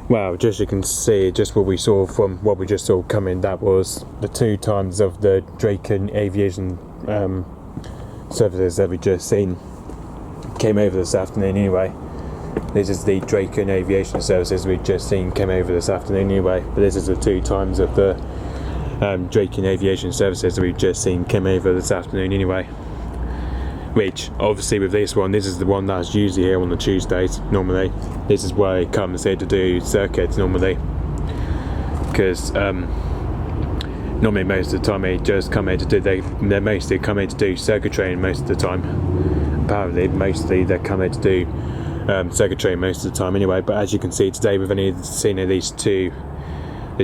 Well, just you can see, just what we saw from what we just saw coming, that was the 2 times of the Draken Aviation services that we just seen came over this afternoon anyway. This is the Draken Aviation services we just seen came over this afternoon anyway, but this is the 2 times of the Draken Aviation services that we've just seen came over this afternoon anyway. Which, obviously with this one, this is the one that's usually here on the Tuesdays, normally. This is where it comes here to do circuits, normally. Because, normally most of the time they just come here to do, they mostly come here to do circuit training most of the time. Apparently, mostly they come here to do circuit training most of the time anyway, but as you can see today, we've only seen at least the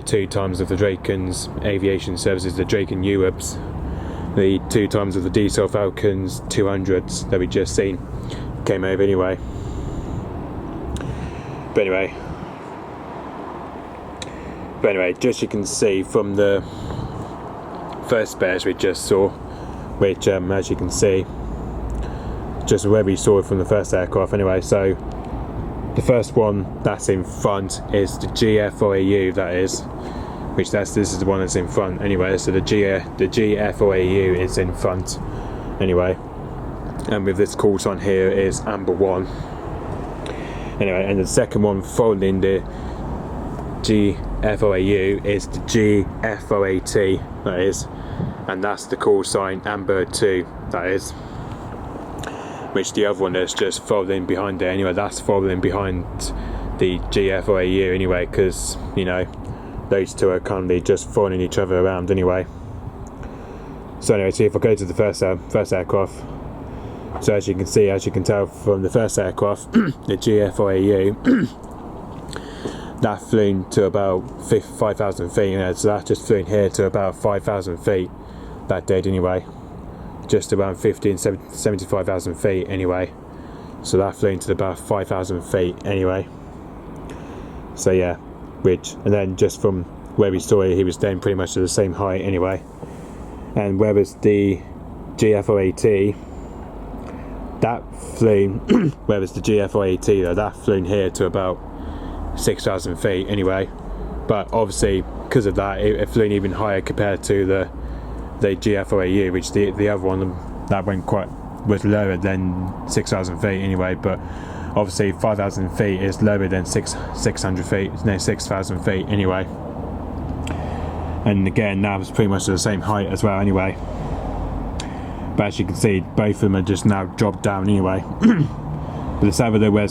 2 times of the Draken's aviation services, the Draken UWIPs. The 2 times of the Dassault Falcons 200s that we just seen came over anyway. But anyway, just you can see from the first spares we just saw, which as you can see, just where we saw it from the first aircraft anyway. So the first one that's in front is the G-FRAU, that is. This is the one that's in front anyway, so the G-FRAU is in front anyway, and with this call sign here is Amber 1 anyway, and the second one following the G-FRAU is the G-FRAT, that is, and that's the call sign Amber 2, that is, which the other one is just following behind there anyway. That's following behind the G-FRAU anyway, because, you know, those two are currently just following each other around anyway. So anyway, so if I go to the first aircraft, so as you can see, as you can tell from the first aircraft, the G-FRAU, that flew to about 5,000 feet, so that just flew in here to about 5,000 feet that did anyway, just around 75,000 feet anyway, so that flew into about 5,000 feet anyway. So yeah, and then just from where we saw it, he was staying pretty much at the same height anyway. And whereas the G-FRAT, that flew, whereas the G-FRAT though, that flew in here to about 6,000 feet anyway. But obviously, because of that, it flew even higher compared to the G-FRAU, which the other one that was lower than 6,000 feet anyway. But obviously 5,000 feet is lower than 600 feet, no, 6,000 feet anyway. And again, that was pretty much the same height as well anyway. But as you can see, both of them are just now dropped down anyway. But let's have a look where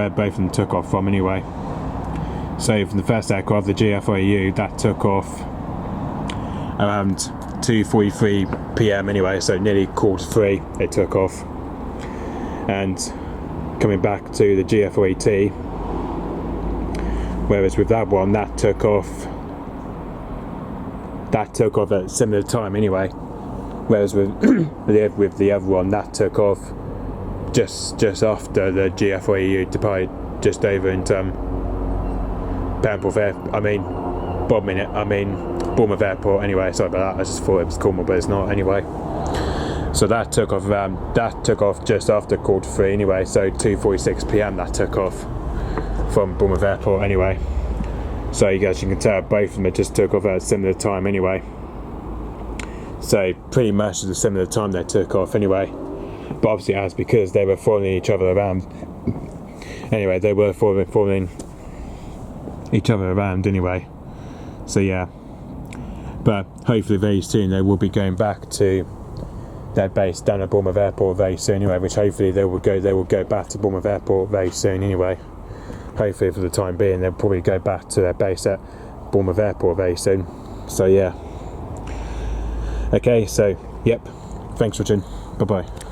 both of them took off from anyway. So from the first aircraft, the G-FRAU, that took off around 2:43 PM anyway, so nearly 2:45 it took off. And coming back to the G-FRAT, whereas with that one, that took off at a similar time anyway, whereas with with the other one, that took off just after the G-FRAU departed, just over into Bournemouth Airport anyway. Sorry about that, I just thought it was Cornwall, but it's not anyway. So that took off just after 2:45 anyway, so 2:46 PM that took off from Bournemouth Airport anyway. So you guys, you can tell both of them just took off at a similar time anyway. So pretty much at a similar time they took off anyway. But obviously that's because they were following each other around. Anyway, they were following each other around anyway. So yeah. But hopefully very soon they will be going back to their base down at Bournemouth Airport very soon anyway, which hopefully they will go back to Bournemouth Airport very soon anyway. Hopefully for the time being they'll probably go back to their base at Bournemouth Airport very soon. So yeah. Okay, so yep. Thanks for watching. Bye bye.